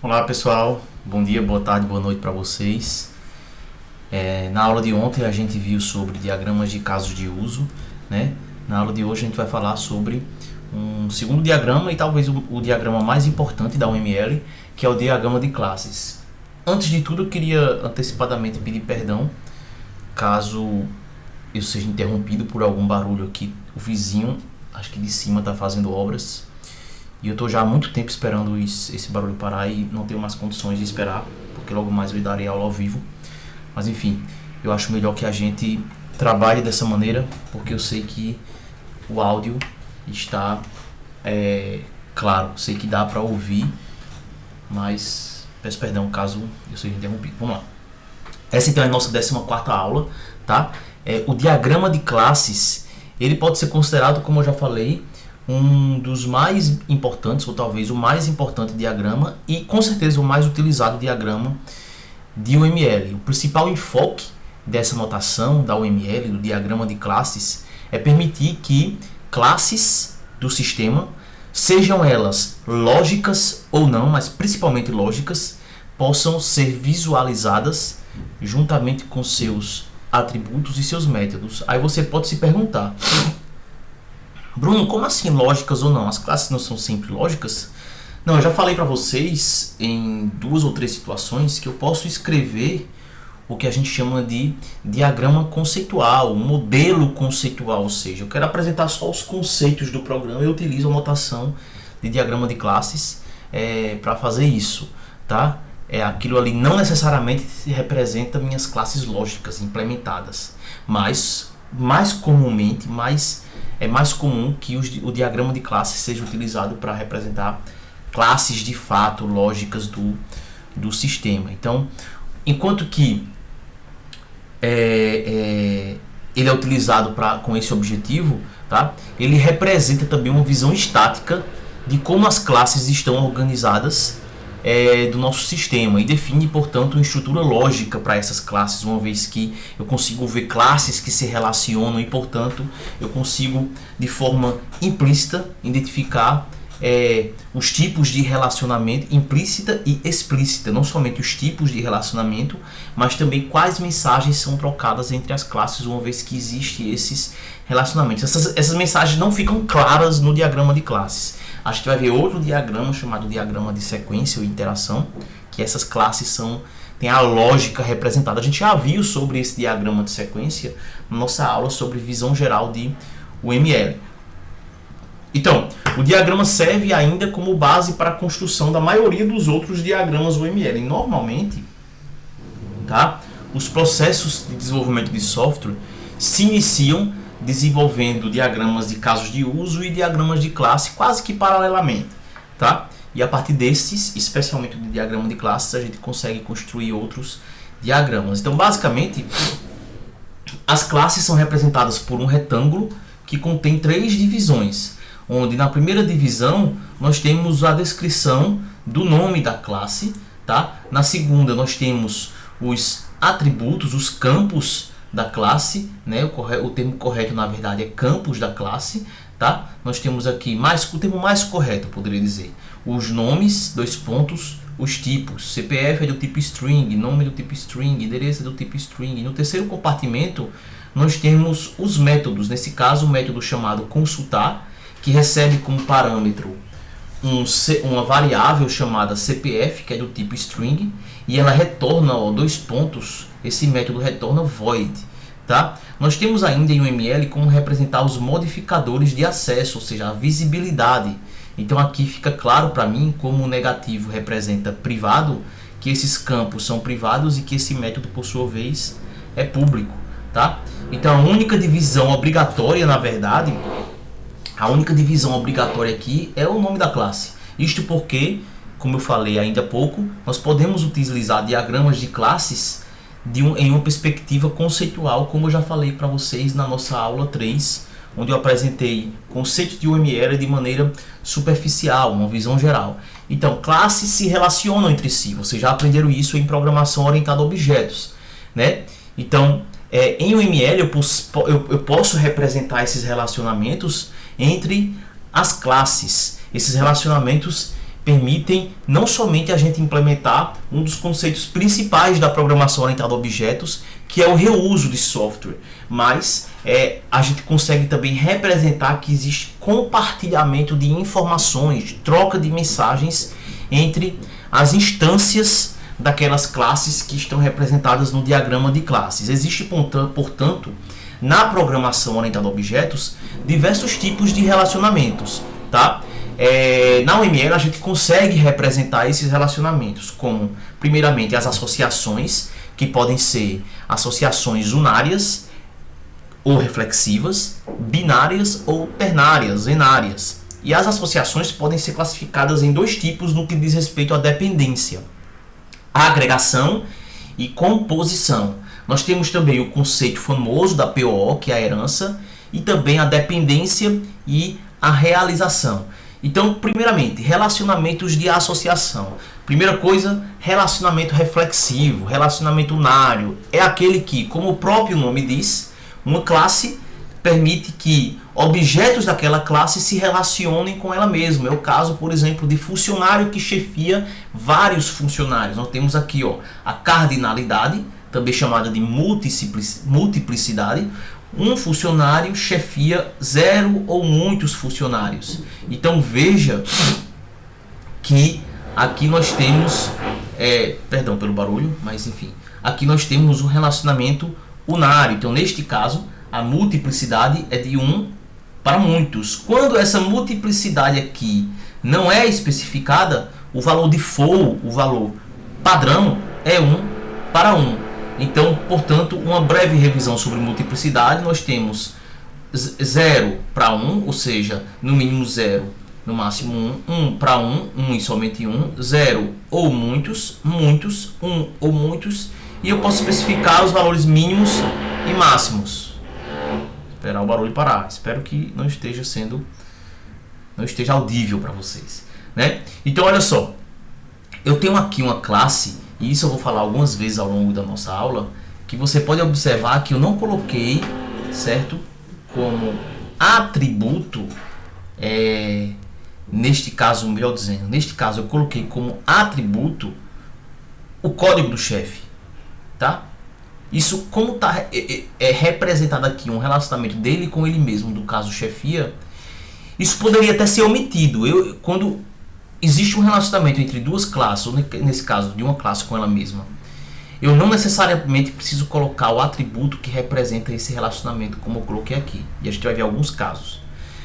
Olá pessoal, bom dia, boa tarde, boa noite para vocês. Na aula de ontem a gente viu sobre diagramas de casos de uso, né? Na aula de hoje a gente vai falar sobre um segundo diagrama e talvez o diagrama mais importante da UML, que é o diagrama de classes. Antes de tudo eu queria antecipadamente pedir perdão caso eu seja interrompido por algum barulho aqui. O vizinho, acho que de cima, está fazendo obras. E eu estou já há muito tempo esperando esse barulho parar e não tenho mais condições de esperar, porque logo mais eu darei aula ao vivo. Mas enfim, eu acho melhor que a gente trabalhe dessa maneira, porque eu sei que o áudio está claro, sei que dá para ouvir, mas peço perdão caso eu seja interrompido. Vamos lá. Essa então é a nossa 14ª aula, tá? O diagrama de classes, ele pode ser considerado, como eu já falei, um dos mais importantes, ou talvez o mais importante diagrama e com certeza o mais utilizado diagrama de UML. O principal enfoque dessa notação da UML, do diagrama de classes, é permitir que classes do sistema, sejam elas lógicas ou não, mas principalmente lógicas, possam ser visualizadas juntamente com seus atributos e seus métodos. Aí você pode se perguntar: Bruno, como assim lógicas ou não? As classes não são sempre lógicas? Não, eu já falei para vocês em 2 ou 3 situações que eu posso escrever o que a gente chama de diagrama conceitual, um modelo conceitual, ou seja, eu quero apresentar só os conceitos do programa e eu utilizo a notação de diagrama de classes para fazer isso, tá? Aquilo ali não necessariamente representa minhas classes lógicas implementadas, mas mais comumente, é mais comum que o diagrama de classes seja utilizado para representar classes de fato lógicas do sistema. Então, enquanto que ele é utilizado com esse objetivo, tá? Ele representa também uma visão estática de como as classes estão organizadas do nosso sistema e define, portanto, uma estrutura lógica para essas classes, uma vez que eu consigo ver classes que se relacionam e, portanto, eu consigo, de forma implícita, identificar os tipos de relacionamento implícita e explícita, não somente os tipos de relacionamento, mas também quais mensagens são trocadas entre as classes, uma vez que existem esses relacionamentos. Essas mensagens não ficam claras no diagrama de classes. A gente vai ver outro diagrama chamado diagrama de sequência ou interação, que essas classes têm a lógica representada. A gente já viu sobre esse diagrama de sequência na nossa aula sobre visão geral de UML. Então, o diagrama serve ainda como base para a construção da maioria dos outros diagramas UML. E normalmente, tá, os processos de desenvolvimento de software se iniciam desenvolvendo diagramas de casos de uso e diagramas de classe quase que paralelamente, tá? E a partir desses, especialmente do diagrama de classes, a gente consegue construir outros diagramas. Então, basicamente, as classes são representadas por um retângulo que contém 3 divisões, onde na primeira divisão nós temos a descrição do nome da classe, tá? Na segunda nós temos os atributos, os campos da classe, né? O termo correto na verdade é campos da classe, tá? Nós temos aqui o termo mais correto, eu poderia dizer, os nomes, 2 pontos, os tipos. CPF é do tipo string, nome do tipo string, endereço é do tipo string. E no terceiro compartimento nós temos os métodos, nesse caso o método chamado consultar, que recebe como parâmetro uma variável chamada CPF, que é do tipo string, e ela retorna 2 pontos. Esse método retorna void, tá? Nós temos ainda em UML como representar os modificadores de acesso, ou seja, a visibilidade. Então aqui fica claro para mim como o negativo representa privado, que esses campos são privados e que esse método, por sua vez, é público, tá? Então a única divisão obrigatória, na verdade, aqui é o nome da classe. Isto porque, como eu falei ainda há pouco, nós podemos utilizar diagramas de classes em uma perspectiva conceitual, como eu já falei para vocês na nossa aula 3, onde eu apresentei conceitos de UML de maneira superficial, uma visão geral. Então, classes se relacionam entre si. Vocês já aprenderam isso em programação orientada a objetos, né? Então, em UML eu posso representar esses relacionamentos entre as classes. Esses relacionamentos permitem não somente a gente implementar um dos conceitos principais da programação orientada a objetos, que é o reuso de software, mas a gente consegue também representar que existe compartilhamento de informações, troca de mensagens entre as instâncias daquelas classes que estão representadas no diagrama de classes. Existe, portanto, na programação orientada a objetos, diversos tipos de relacionamentos, tá? Na UML a gente consegue representar esses relacionamentos como, primeiramente, as associações, que podem ser associações unárias ou reflexivas, binárias ou ternárias, enárias. E as associações podem ser classificadas em dois tipos no que diz respeito à dependência: agregação e composição. Nós temos também o conceito famoso da POO, que é a herança, e também a dependência e a realização. Então, primeiramente, relacionamentos de associação. Primeira coisa, relacionamento reflexivo, relacionamento unário. É aquele que, como o próprio nome diz, uma classe permite que objetos daquela classe se relacionem com ela mesma. É o caso, por exemplo, de funcionário que chefia vários funcionários. Nós temos aqui a cardinalidade, também chamada de multiplicidade. Um funcionário chefia 0 ou muitos funcionários. Então veja que aqui nós temos, perdão pelo barulho, mas enfim, aqui nós temos um relacionamento unário. Então neste caso a multiplicidade é de 1 para muitos. Quando essa multiplicidade aqui não é especificada, o valor default, o valor padrão, é 1 para 1. Então, portanto, uma breve revisão sobre multiplicidade: nós temos 0 para 1, ou seja, no mínimo 0, no máximo 1, 1 para 1, 1 e somente 1, 0 ou muitos, muitos, 1 ou muitos, e eu posso especificar os valores mínimos e máximos. Esperar o barulho parar. Espero que não esteja audível para vocês, né? Então, olha só, eu tenho aqui uma classe, e isso eu vou falar algumas vezes ao longo da nossa aula, que você pode observar que eu não coloquei, certo, como atributo, neste caso, melhor dizendo, neste caso eu coloquei como atributo o código do chefe, tá? Isso, como está representado aqui um relacionamento dele com ele mesmo, do caso chefia, isso poderia até ser omitido. Quando existe um relacionamento entre duas classes, ou nesse caso de uma classe com ela mesma, eu não necessariamente preciso colocar o atributo que representa esse relacionamento, como eu coloquei aqui. E a gente vai ver alguns casos.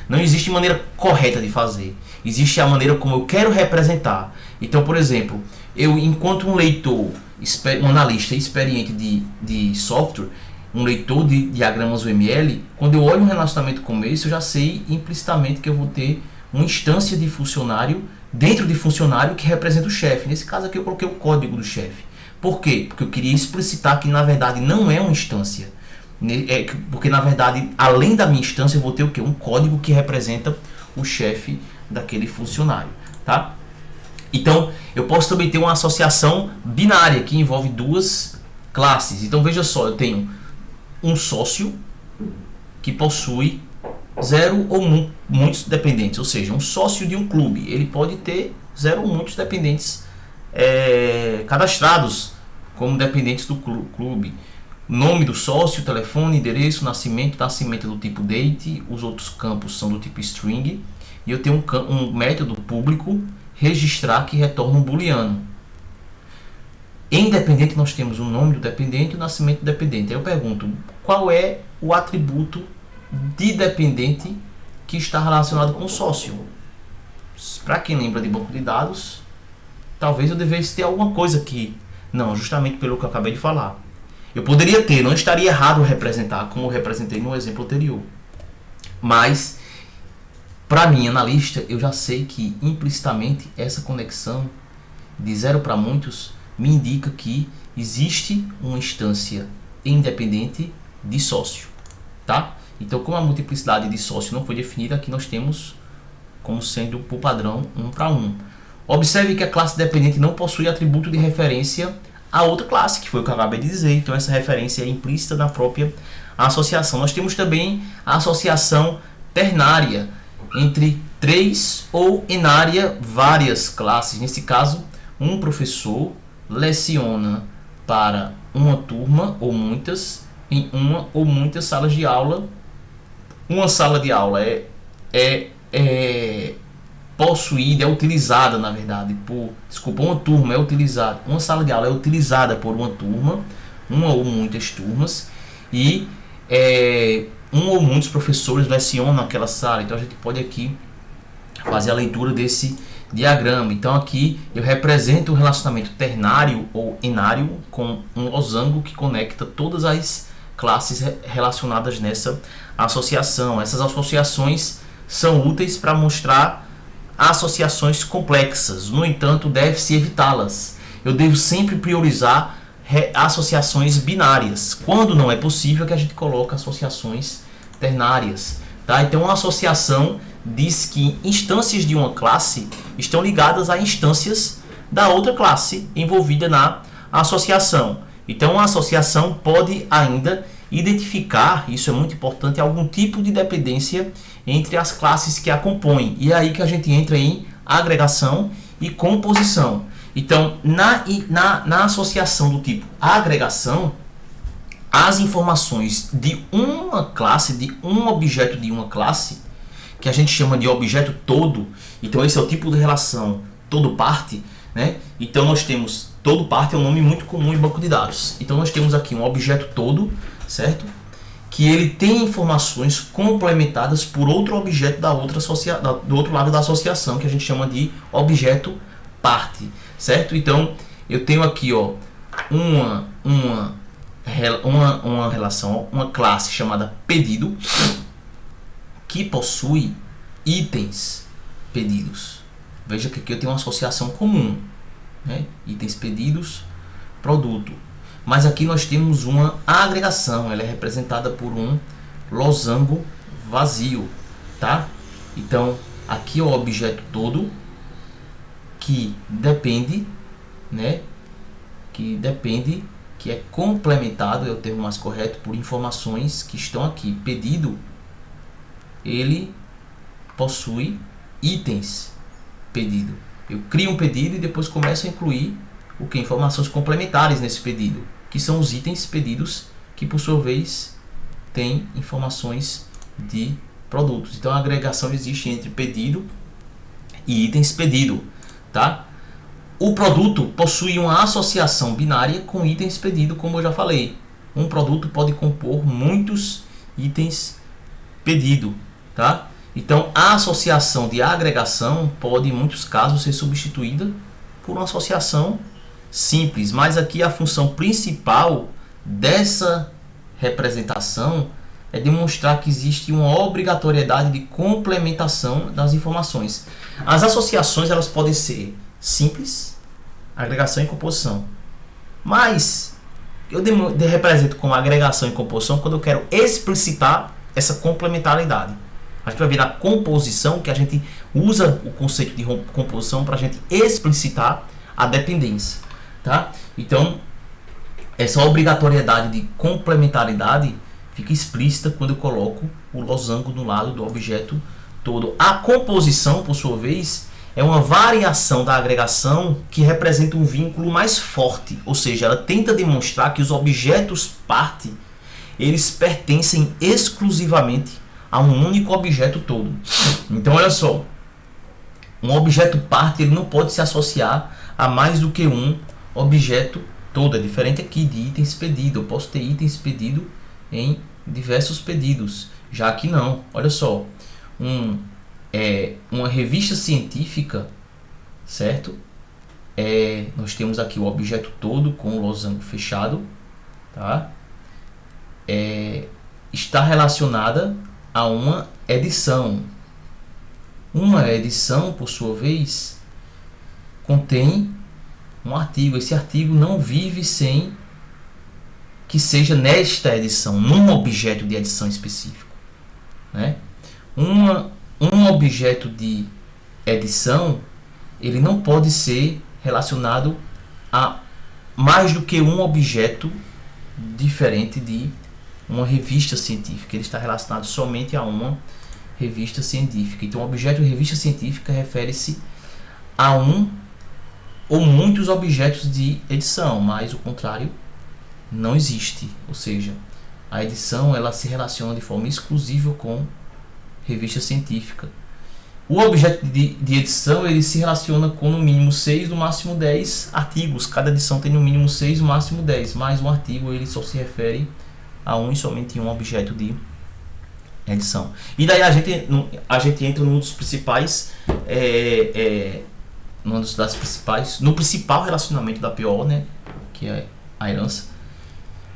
Não existe maneira correta de fazer. Existe a maneira como eu quero representar. Então, por exemplo, eu, enquanto um leitor, um analista experiente de software, um leitor de diagramas UML, quando eu olho um relacionamento como esse, eu já sei implicitamente que eu vou ter uma instância de funcionário dentro de funcionário que representa o chefe. Nesse caso aqui eu coloquei o código do chefe. Por quê? Porque eu queria explicitar que na verdade não é uma instância. Porque na verdade, além da minha instância, eu vou ter o quê? Um código que representa o chefe daquele funcionário, tá? Então, eu posso também ter uma associação binária que envolve duas classes. Então, veja só, eu tenho um sócio que possui 0 ou muitos dependentes, ou seja, um sócio de um clube, ele pode ter 0 ou muitos dependentes cadastrados como dependentes do clube. Nome do sócio, telefone, endereço, nascimento do tipo date, os outros campos são do tipo string, e eu tenho um método público registrar que retorna um booleano. Em dependente nós temos o nome do dependente e o nascimento do dependente. Aí eu pergunto, qual é o atributo de dependente que está relacionado com o sócio? Para quem lembra de banco de dados, talvez eu devesse ter alguma coisa aqui. Não, justamente pelo que eu acabei de falar. Eu poderia ter, não estaria errado representar, como eu representei no exemplo anterior. Mas, para mim, analista, eu já sei que implicitamente essa conexão de 0 para muitos me indica que existe uma instância independente de sócio, tá? Então, como a multiplicidade de sócio não foi definida, aqui nós temos como sendo por padrão 1 para 1. Observe que a classe dependente não possui atributo de referência a outra classe, que foi o que eu acabei de dizer. Então, essa referência é implícita na própria associação. Nós temos também a associação ternária entre 3 ou enária várias classes. Nesse caso, um professor leciona para uma turma ou muitas em uma ou muitas salas de aula. Uma sala de aula é possuída, é utilizada, na verdade, uma turma é utilizada, uma sala de aula é utilizada por uma turma, uma ou muitas turmas, e um ou muitos professores lecionam naquela sala. Então a gente pode aqui fazer a leitura desse diagrama. Então aqui eu represento o relacionamento ternário ou enário com um losango que conecta todas as classes relacionadas nessa associação. Essas associações são úteis para mostrar associações complexas. No entanto, deve-se evitá-las. Eu devo sempre priorizar associações binárias. Quando não é possível, que a gente coloca associações ternárias. Tá? Então, uma associação diz que instâncias de uma classe estão ligadas a instâncias da outra classe envolvida na associação. Então, a associação pode ainda identificar, isso é muito importante, algum tipo de dependência entre as classes que a compõem. E é aí que a gente entra em agregação e composição. Então, na associação do tipo agregação, as informações de uma classe, de um objeto de uma classe, que a gente chama de objeto todo, então esse é o tipo de relação todo-parte, né? Então nós temos, todo-parte é um nome muito comum em banco de dados. Então nós temos aqui um objeto todo, certo? Que ele tem informações complementadas por outro objeto do outro lado da associação, que a gente chama de objeto parte, certo? Então eu tenho aqui, ó, uma relação, uma classe chamada pedido, que possui itens pedidos. Veja que aqui eu tenho uma associação comum, né? Itens pedidos, produto. Mas aqui nós temos uma agregação, ela é representada por um losango vazio, tá? Então, aqui é o objeto todo que depende, né? Que é complementado, é o termo mais correto, por informações que estão aqui. Pedido, ele possui itens pedido. Eu crio um pedido e depois começo a incluir o que? Informações complementares nesse pedido, que são os itens pedidos, que por sua vez têm informações de produtos. Então a agregação existe entre pedido e itens pedido, tá? O produto possui uma associação binária com itens pedido, como eu já falei. Um produto pode compor muitos itens pedido, tá? Então a associação de agregação pode em muitos casos ser substituída por uma associação simples, mas aqui a função principal dessa representação é demonstrar que existe uma obrigatoriedade de complementação das informações. As associações elas podem ser simples, agregação e composição, mas eu represento como agregação e composição quando eu quero explicitar essa complementaridade. A gente vai ver na composição que a gente usa o conceito de composição para a gente explicitar a dependência, tá? Então, essa obrigatoriedade de complementaridade fica explícita quando eu coloco o losango no lado do objeto todo. A composição, por sua vez, é uma variação da agregação que representa um vínculo mais forte, ou seja, ela tenta demonstrar que os objetos parte, eles pertencem exclusivamente a um único objeto todo. Então, olha só, um objeto parte ele não pode se associar a mais do que um objeto todo. É diferente aqui de itens pedido. Eu posso ter itens pedido em diversos pedidos. Já aqui não. Olha só, uma revista científica, certo? Nós temos aqui o objeto todo com o losango fechado, tá? Está relacionada a uma edição. Uma edição, por sua vez, contém um artigo. Esse artigo não vive sem que seja nesta edição, num objeto de edição específico, né? Um objeto de edição, ele não pode ser relacionado a mais do que um objeto diferente de uma revista científica. Ele está relacionado somente a uma revista científica. Então, objeto revista científica refere-se a um ou muitos objetos de edição, mas o contrário não existe. Ou seja, a edição ela se relaciona de forma exclusiva com revista científica. O objeto de edição ele se relaciona com no mínimo 6, no máximo 10 artigos. Cada edição tem no mínimo 6, no máximo 10. Mas um artigo ele só se refere a um e somente um objeto de edição. E daí a gente entra num dos principais, no principal relacionamento da PO, né, que é a herança,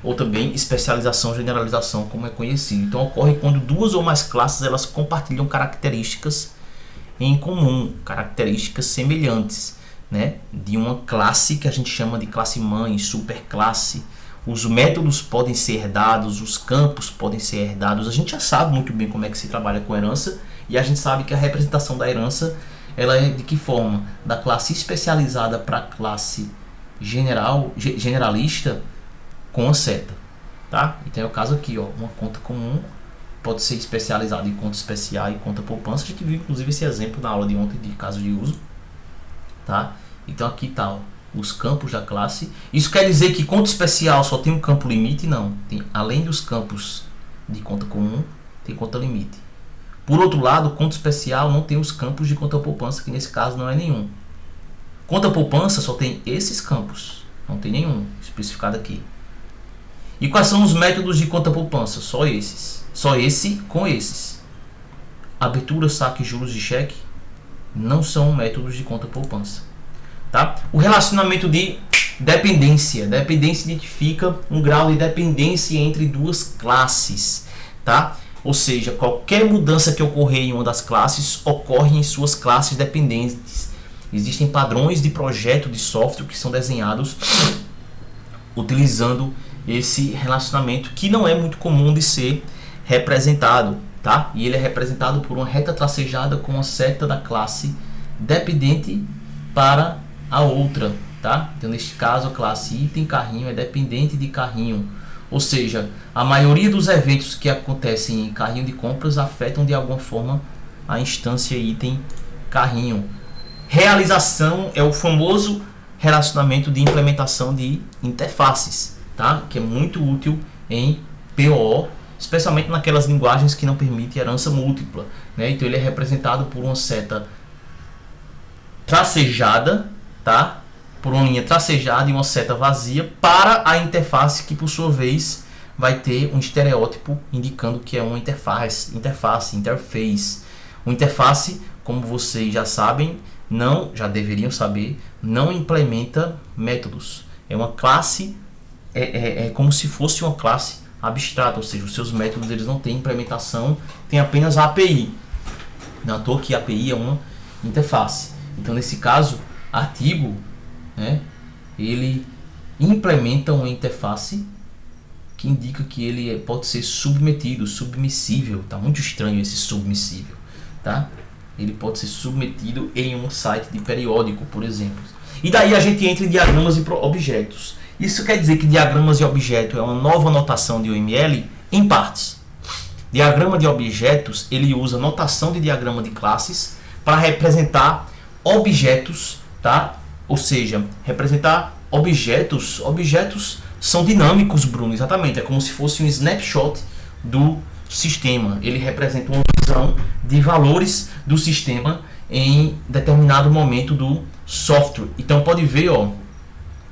ou também especialização, generalização, como é conhecido. Então ocorre quando duas ou mais classes elas compartilham características em comum, características semelhantes, né, de uma classe que a gente chama de classe mãe, superclasse. Os métodos podem ser herdados, os campos podem ser herdados. A gente já sabe muito bem como é que se trabalha com herança, e a gente sabe que a representação da herança ela é de que forma? Da classe especializada para a classe generalista com a seta, tá? Então é o caso aqui, ó, uma conta comum pode ser especializada em conta especial e conta poupança. A gente viu inclusive esse exemplo na aula de ontem de caso de uso, tá? Então aqui tá, ó, os campos da classe. Isso quer dizer que conta especial só tem um campo limite? Não, tem, além dos campos de conta comum, tem conta limite. Por outro lado, conta especial não tem os campos de conta poupança, que nesse caso não é nenhum. Conta poupança só tem esses campos, não tem nenhum especificado aqui. E quais são os métodos de conta poupança? Só esses. Só esse com esses. Abertura, saque, juros de cheque não são métodos de conta poupança. Tá? O relacionamento de dependência. Dependência identifica um grau de dependência entre duas classes. Tá? Ou seja, qualquer mudança que ocorrer em uma das classes ocorre em suas classes dependentes. Existem padrões de projeto de software que são desenhados utilizando esse relacionamento, que não é muito comum de ser representado, tá? E ele é representado por uma reta tracejada com a seta da classe dependente para a outra, tá? Então neste caso a classe item carrinho é dependente de carrinho, ou seja, a maioria dos eventos que acontecem em carrinho de compras afetam de alguma forma a instância item carrinho. Realização é o famoso relacionamento de implementação de interfaces, tá? Que é muito útil em PO, especialmente naquelas linguagens que não permitem herança múltipla, né? Então ele é representado por uma seta tracejada, tá? Por uma linha tracejada e uma seta vazia para a interface, que por sua vez vai ter um estereótipo indicando que é uma interface. Uma interface, como vocês já sabem, já deveriam saber, não implementa métodos. É uma classe, é como se fosse uma classe abstrata, ou seja, os seus métodos eles não têm implementação, tem apenas a API. Não à toa que a API é uma interface. Então nesse caso, artigo, né, ele implementa uma interface que indica que ele pode ser submetido, submissível. Tá muito estranho esse submissível, tá? Ele pode ser submetido em um site de periódico, por exemplo. E daí a gente entra em diagramas e objetos. Isso quer dizer que diagramas de objeto é uma nova notação de UML em partes. Diagrama de objetos, ele usa notação de diagrama de classes para representar objetos, tá? Ou seja, representar objetos. Objetos são dinâmicos, Bruno, exatamente. É como se fosse um snapshot do sistema. Ele representa uma visão de valores do sistema em determinado momento do software. Então pode ver, ó,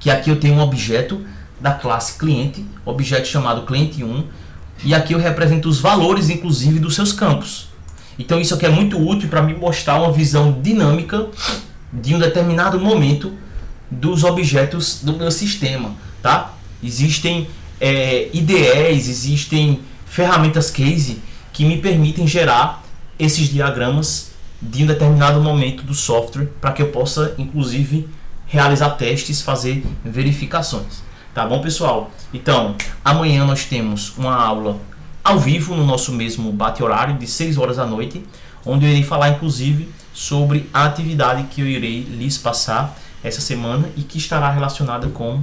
que aqui eu tenho um objeto da classe cliente, objeto chamado cliente1, e aqui eu represento os valores, inclusive, dos seus campos. Então isso aqui é muito útil para me mostrar uma visão dinâmica de um determinado momento dos objetos do meu sistema, tá? Existem IDEs, existem ferramentas case que me permitem gerar esses diagramas de um determinado momento do software para que eu possa, inclusive, realizar testes, fazer verificações. Tá bom, pessoal? Então, amanhã nós temos uma aula ao vivo no nosso mesmo bate-horário de 6 horas da noite, onde eu irei falar, inclusive, sobre a atividade que eu irei lhes passar essa semana e que estará relacionada com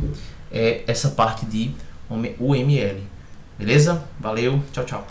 essa parte de UML. Beleza? Valeu, tchau, tchau.